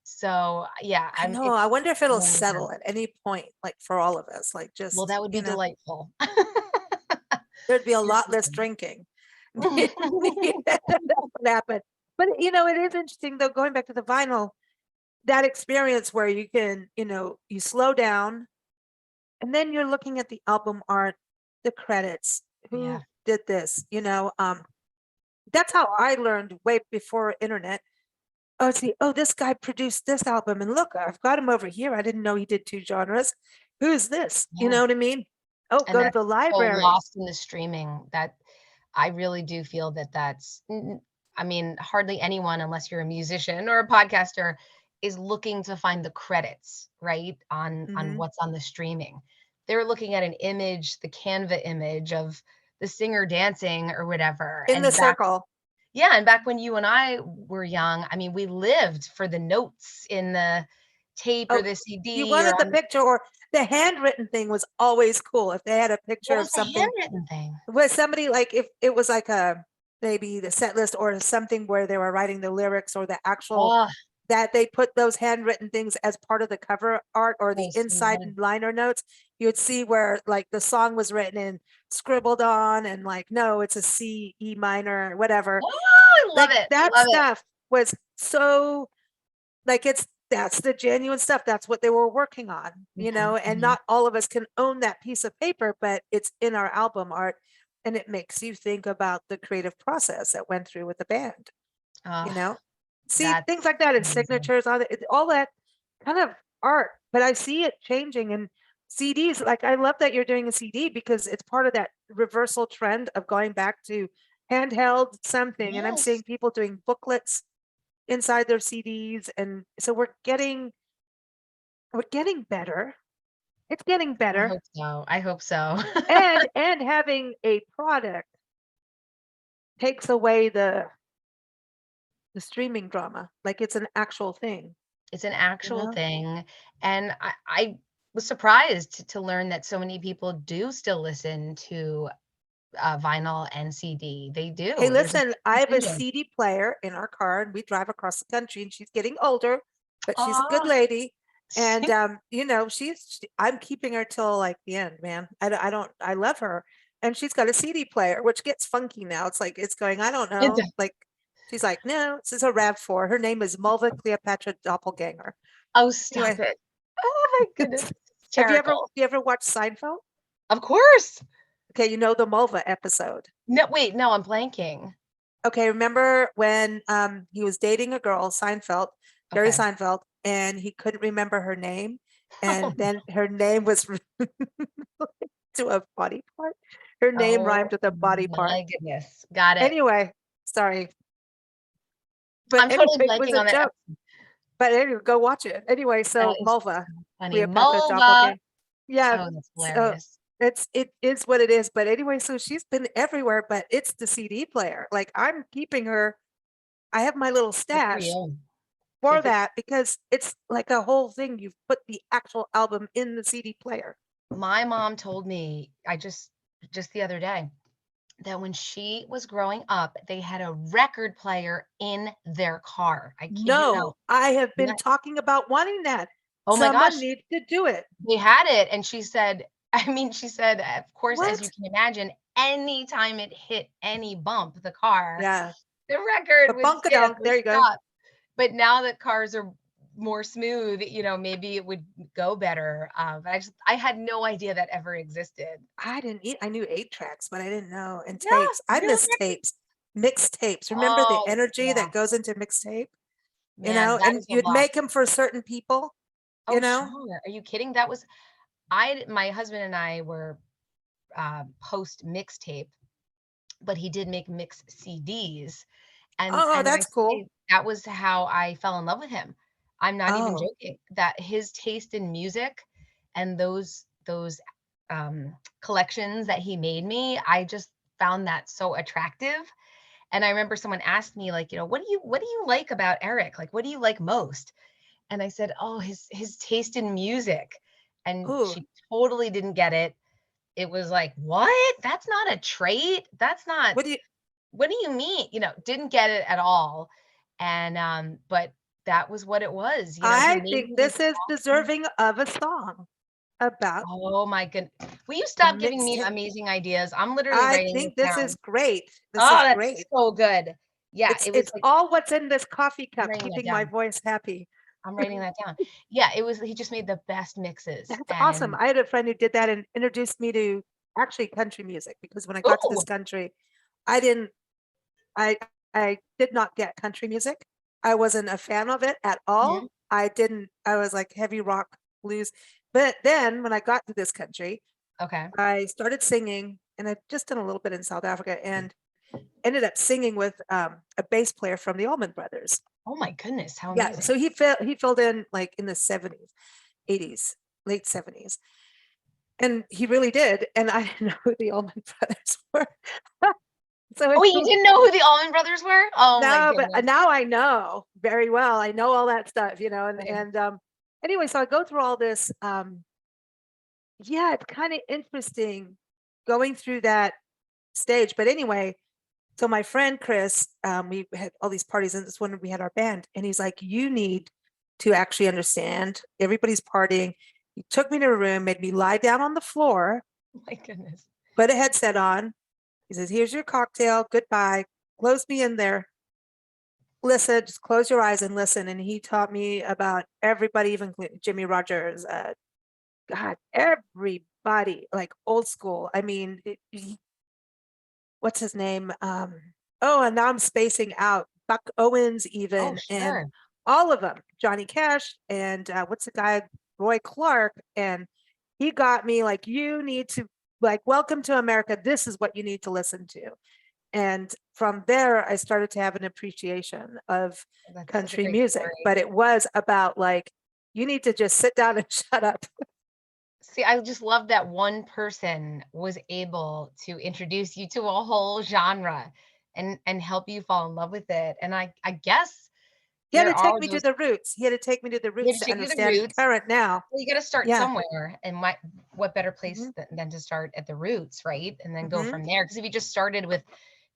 So yeah, I know. I it's wonder if a it'll learning curve. settle at any point, like for all of us, like Well, just, that would be delightful. there'd be a lot less Seriously. drinking. That's what happened. But it is interesting though, going back to the vinyl, that experience where you can, you slow down and then you're looking at the album art, the credits, Yeah. who did this, that's how I learned way before internet. Oh, see, oh, this guy produced this album, and look, I've got him over here. I didn't know he did two genres. Who's this? You Yeah. know what I mean? Oh, And go to that's the so library. lost in the streaming that I really do feel that I mean, hardly anyone, unless you're a musician or a podcaster, is looking to find the credits, right? On Hmm. what's on the streaming. They're looking at an image, the Canva image of the singer dancing or whatever. In the circle. And back when you and I were young, I mean, we lived for the notes in the tape or Oh, the you CD or wanted the on picture, or the handwritten thing was always cool. If they had a picture what was of the something handwritten thing? with somebody, like if it was like a maybe the set list or something where they were writing the lyrics or the actual Oh, that they put those handwritten things as part of the cover art or the Oh, inside simmered. liner notes. You would see where like the song was written and scribbled on and like, no, it's a C, E minor, whatever. Oh, I love Like it. that Love it. stuff was so like that's the genuine stuff. That's what they were working on, you know, and not all of us can own that piece of paper, but it's in our album art and it makes you think about the creative process that went through with the band, Oh, you know. See that's things like that and amazing. signatures, all that kind of art, but I see it changing and CDs. Like I love that you're doing a CD because it's part of that reversal trend of going back to handheld something. And I'm Yes. seeing people doing booklets inside their CDs, and so we're getting better. It's getting I better, hope so. I hope so. and having a product takes away the streaming drama. Like it's an actual thing, It's an you actual know. thing, and I was surprised to learn that so many people do still listen to vinyl and CD. They Hey, do. There's a listen, big I have a contingent. CD player in our car and we drive across the country and she's getting older, but she's a good Aw. lady. And you know, I'm keeping her till like the end, man. I love her. And she's got a CD player, which gets funky now. It's like it's going, I don't It know. does. Like she's like, no, this is a RAV4. Her name is Mulva Cleopatra Doppelganger. Oh, stop Anyway, it. Oh my goodness. It's have hysterical. you ever watched Seinfeld? Of course. Okay, you know the Mulva episode. No, wait, no, I'm blanking. Okay, remember when he was dating a girl, Seinfeld, Jerry Okay. Seinfeld, and he couldn't remember her name, and then her name was to a body part. Her name Oh rhymed with a body part. my goodness. Got it. Anyway, sorry, but I'm anyway, totally it was blanking a on that. joke. But anyway, go watch it. Anyway, That so is Mulva, so funny. Cleopatra Mulva. Doppelganger. Yeah, Oh, that's so hilarious. it is what it is. But anyway, so she's been everywhere, but it's the CD player. Like I'm keeping her. I have my little Good for stash you. for If it that because it's like a whole thing. You've put the actual album in the CD player. My mom told me, just the other day, that when she was growing up, they had a record player in their car. I kid you No, not. I have been Yeah. talking about wanting that. Oh my Someone gosh, needs to do it. they had it, and she said, I mean, she said, of course, as you What? can imagine, anytime it hit any bump, the car, Yeah. the A record would skip bunkadunk. or There you go. stop. But now that cars are more smooth, maybe it would go better. But I had no idea that ever existed. I knew 8 tracks, but I didn't know. And Yeah, tapes. I real miss record. tapes. Mixed tapes. Remember the Oh, energy yeah, that goes into mixed tape? You man, know, that and is a you'd lot. make them for certain people, you Oh, know? sure. Are you kidding? My husband and I were post mixtape, but he did make mix CDs. Oh, And when I that's cool. say that was how I fell in love with him. I'm not even Oh, joking. That his taste in music and those collections that he made me, I just found that so attractive. And I remember someone asked me, like, what do you like about Eric? Like, what do you like most? And I said, "Oh, his taste in music." And ooh. she totally didn't get it. It was like, "What? That's not a trait. That's not What do you what do you mean?" Didn't get it at all. And but that was what it was. He I made think me this this is awesome. deserving of a song about Oh my goodness. Will you a stop giving me mixtape. amazing ideas? I'm literally I writing think this this is down. great. This Oh, is that's great. so good. Yeah, it was It's like all what's in this coffee I'm cup, writing that keeping my down. voice happy. I'm writing that down. Yeah, it was he just made the best mixes. That's awesome. And I had a friend who did that and introduced me to actually country music because when I got to this ooh, country, I didn't I I did not get country music. I wasn't a fan of it at all. mhm, I was like heavy rock blues. But then when I got to this country, okay. I started singing and I just done a little bit in South Africa and ended up singing with a bass player from the Allman Brothers. Oh my goodness, how Yeah, amazing. so he filled in like in the 70s, 80s, late 70s. And he really did. And I didn't know who the Allman Brothers were. So Oh, wait, you didn't know who the Allman Brothers were? Oh my no, but goodness. now I know very well. I know all that stuff, Okay. anyway, so I go through all this. Yeah, it's kind of interesting going through that stage. But anyway, So my friend Chris, we had all these parties, and this one we had our band, and he's like, "You need to actually understand. Everybody's partying." He took me to a room, made me lie down on the floor, My goodness. put a headset on. He says, "Here's your cocktail. Goodbye." Closed me in there. Listen, just close your eyes and listen. And he taught me about everybody, even Jimmy Rogers. God, everybody, like old school. I mean, what's his name? Oh, and now I'm spacing out. Buck Owens, Oh, even, and sure. all of them. Johnny Cash, and what's the guy? Roy Clark. And he got me like, you need to, like, Welcome to America. This is what you need to listen to. And from there, I started to have an appreciation of That's such a country great music. story. But it was about like, you need to just sit down and shut up. See, I just love that one person was able to introduce you to a whole genre and help you fall in love with it. And I guess He had to there take are me to those, the roots. He had to take me to the you roots have to to take you to the understand roots. current now. Well, you got to start Yeah. somewhere, and what better place hmm than to start at the roots, right? And then go hmm from there. Because if you just started with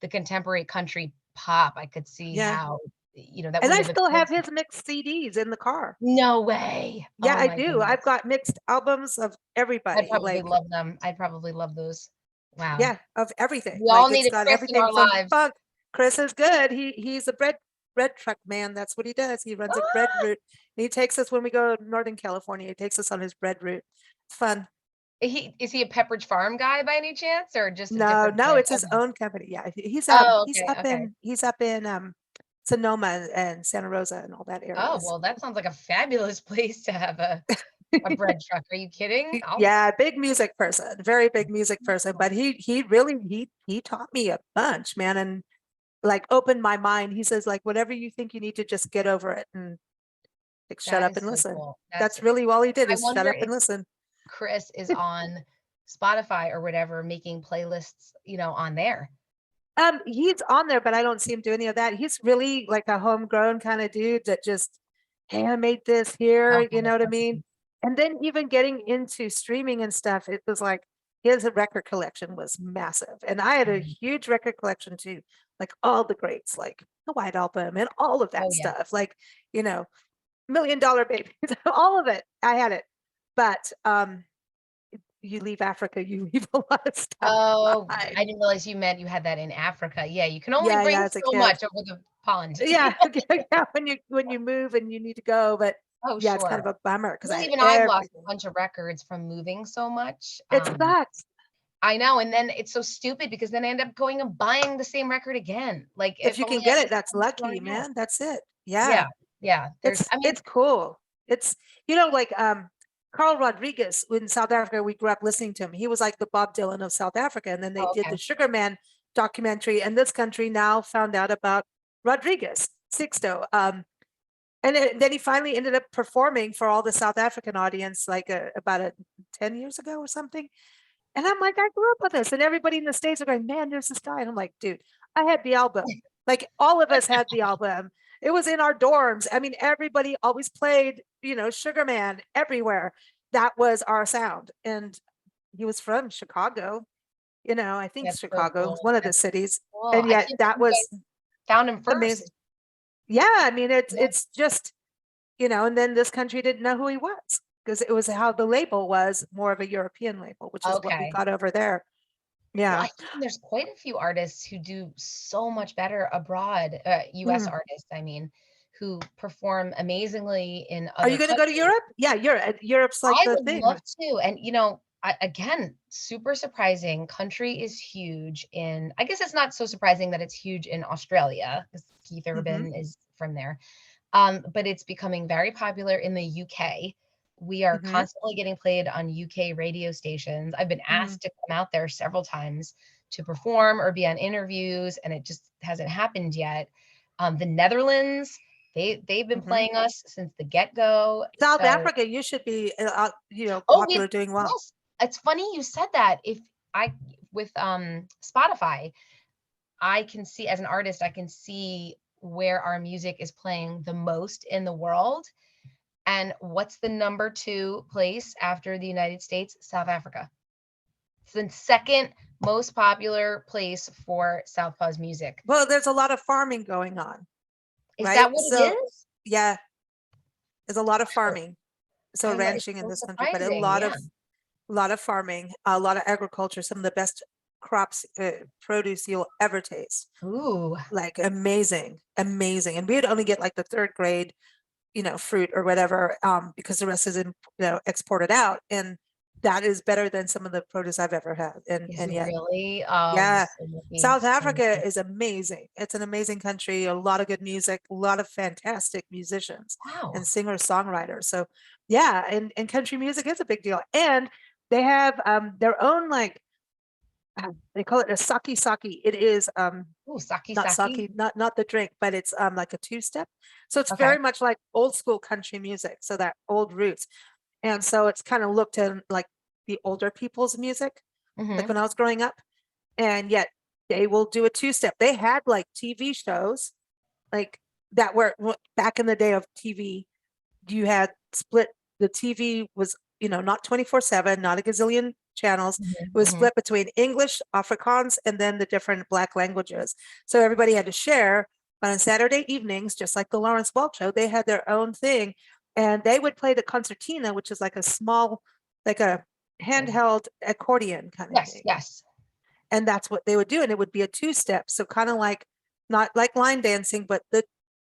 the contemporary country pop, I could see Yeah. how, that And I wouldn't have still have appealed to his mixed CDs in the car. No way. Yeah, Oh I my do. I've goodness. got mixed albums of I'd everybody. probably Like, love them. I'd probably love those. Wow. yeah, of everything. We all Like, it's need a got Chris in everything our from lives. funk. Chris is good. He's a bread truck man. That's what he does. He runs a bread Ah! route. He takes us when we go to Northern California. He takes us on his bread route. It's fun. Is he a Pepperidge Farm guy by any chance, or just a No, different no, kind? it's his Okay. own company. Yeah, he's Oh, he's okay, up okay. in Sonoma and Santa Rosa and all that Oh, areas. well, that sounds like a fabulous place to have a bread truck. Are you kidding? Yeah, big music person, very big music person. But he really he taught me a bunch, man, and like opened my mind. He says, like, whatever you think you need to, just get over it and like shut That up is and so listen. cool. That's really all he did, I is shut wonder up if and listen. Chris is on Spotify or whatever, making playlists, on there. He's on there, but I don't see him do any of that. He's really like a homegrown kind of dude that just, hey, I made this here, you Okay, know what I mean? okay. And then even getting into streaming and stuff, it was like his record collection was massive. And I had a Mhm. huge record collection too, like all the greats, like the White Album and all of Oh, that yeah. stuff, like, Million Dollar Baby, all of it. I had it. But you leave Africa, you leave a lot of stuff Oh, behind. I didn't realize you meant you had that in Africa. Yeah, you can only Yeah, bring yeah, as a so kid. much over the pond. Yeah, yeah, when you move and you need to go, but Oh, yeah, it's kind sure. of a bummer because I Well, had even I've lost a everything. bunch of records from moving so much. It sucks. I know, and then it's so stupid because then I end up going and buying the same record again. Like, If if you only can I get it, just that's had what I wanna lucky, get. man. That's it. Yeah. Yeah, yeah, I mean It's cool. It's like Carl Rodriguez in South Africa, we grew up listening to him. He was like the Bob Dylan of South Africa. And then they oh, did the okay. Sugar Man documentary, and this country now found out about Rodriguez, Sixto. And then he finally ended up performing for all the South African audience, like about 10 years ago or something. And I'm like, I grew up with this. And everybody in the States are going, man, there's this guy. And I'm like, dude, I had the album. Like, all of us had the album. It was in our dorms. I mean, everybody always played, Sugar Man everywhere. That was our sound. And he was from Chicago, I think That's so Chicago, cool. one of the That's cities. cool. And I yet can't that believe you was guys found him amazing. first. Yeah. I mean, it's, Yeah, it's just, and then this country didn't know who he was because it was how the label was more of a European label, which is what we okay. got over there. Well, Yeah. I think there's quite a few artists who do so much better abroad, US Mm. artists, I mean, who perform amazingly in Are other you going to go to countries. Europe? Yeah, Europe's like I the would thing. love to. And, again, super surprising. Country is huge I guess it's not so surprising that it's huge in Australia because Keith hmm Urban is from there. But it's becoming very popular in the UK. We are hmm constantly getting played on UK radio stations. I've been hmm asked to come out there several times to perform or be on interviews, and it just hasn't happened yet. The Netherlands, they've been hmm playing us since the get-go. South So, Africa, you should be, oh, popular, doing well. yes, it's funny you said that. If I with Spotify, I can see as an artist, I can see where our music is playing the most in the world. And what's the number 2 place after the United States? South Africa. It's the second most popular place for Southpaw's music. Well, there's a lot of farming going on. Is right? that what it is? Yeah, there's a lot of farming. So ranching in this country, but a lot of farming, a lot of agriculture, some of the best crops, produce you'll ever taste. Ooh, Like amazing. And we'd only get like the third grade, fruit or whatever, because the rest is exported out. And that is better than some of the produce I've ever had. And yet, really? yeah, South Africa is amazing. It's an amazing country, a lot of good music, a lot of fantastic musicians and singer-songwriters. So yeah, and country music is a big deal. And they have their own, like, they call it a sake. It is not sake, not the drink, but it's like a two-step. So it's very much like old school country music, so that old roots. And so it's kind of looked at like the older people's music, like when I was growing up. And yet they will do a two-step. They had like TV shows like that were back in the day of TV. You had split, the TV was, not 24/7, not a gazillion channels. It was split between English, Afrikaans, and then the different Black languages. So everybody had to share. But on Saturday evenings, just like the Lawrence Welk Show, they had their own thing. And they would play the concertina, which is like a small, like a handheld accordion kind of thing. Yes. And that's what they would do. And it would be a two-step. So kind of like, not like line dancing, but the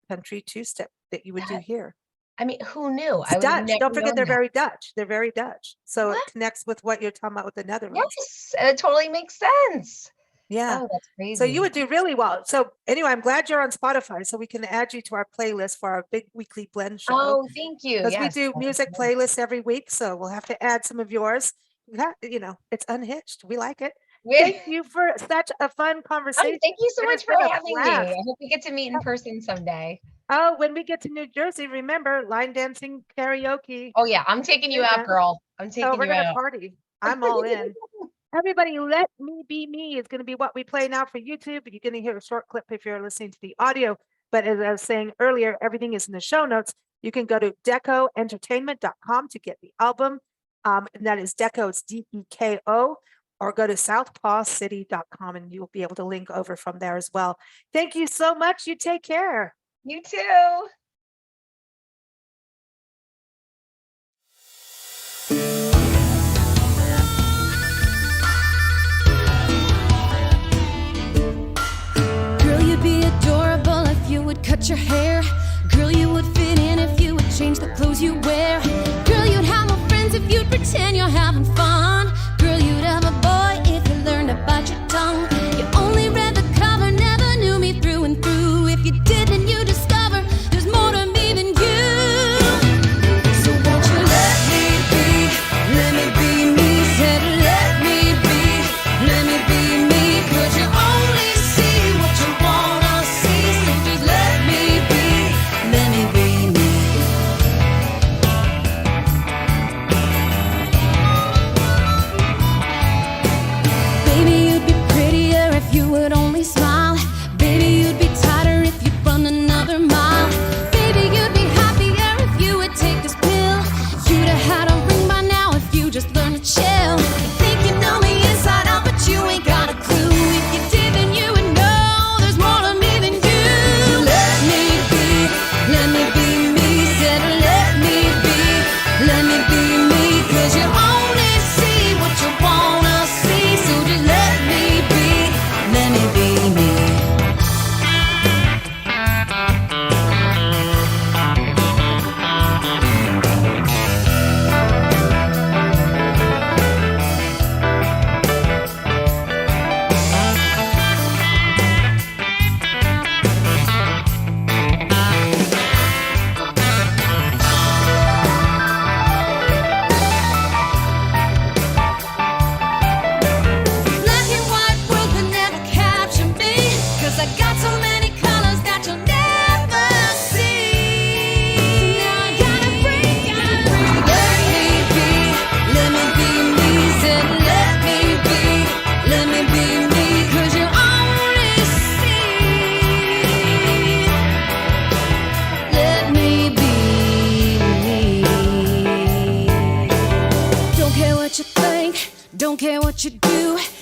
country two-step that you would do here. I mean, who knew? It's Dutch. Don't forget they're very Dutch. They're very Dutch. So it connects with what you're talking about with the Netherlands. Yes, it totally makes sense. Yeah. Oh, that's crazy. So you would do really well. So anyway, I'm glad you're on Spotify so we can add you to our playlist for our big weekly blend show. Oh, thank you. Because we do music playlists every week. So we'll have to add some of yours. It's unhitched. We like it. Thank you for such a fun conversation. Thank you so much for having me. I hope we get to meet in person someday. Oh, when we get to New Jersey, remember line dancing karaoke. Oh yeah, I'm taking you out, girl. I'm taking you out. We're gonna party. I'm all in. Everybody, Let Me Be Me is going to be what we play now for YouTube. You're going to hear a short clip if you're listening to the audio. But as I was saying earlier, everything is in the show notes. You can go to decoentertainment.com to get the album. And that is Deco, it's DEKO. Or go to southpawcity.com and you'll be able to link over from there as well. Thank you so much. You take care. You too. Girl, you'd be adorable if you would cut your hair. Girl, you would fit in if you would change the clothes you wear. Girl, you'd have more friends if you'd pretend you're having fun. Girl, you'd have a boy if you learned to bite your tongue. You only read the cover, never knew me through and through. If you did, then you discover there's more to me than you. So won't you let me be me, said let me be me. Could you only see what you wanna see? So just let me be me.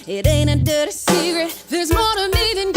It ain't a dirty secret. There's more to me than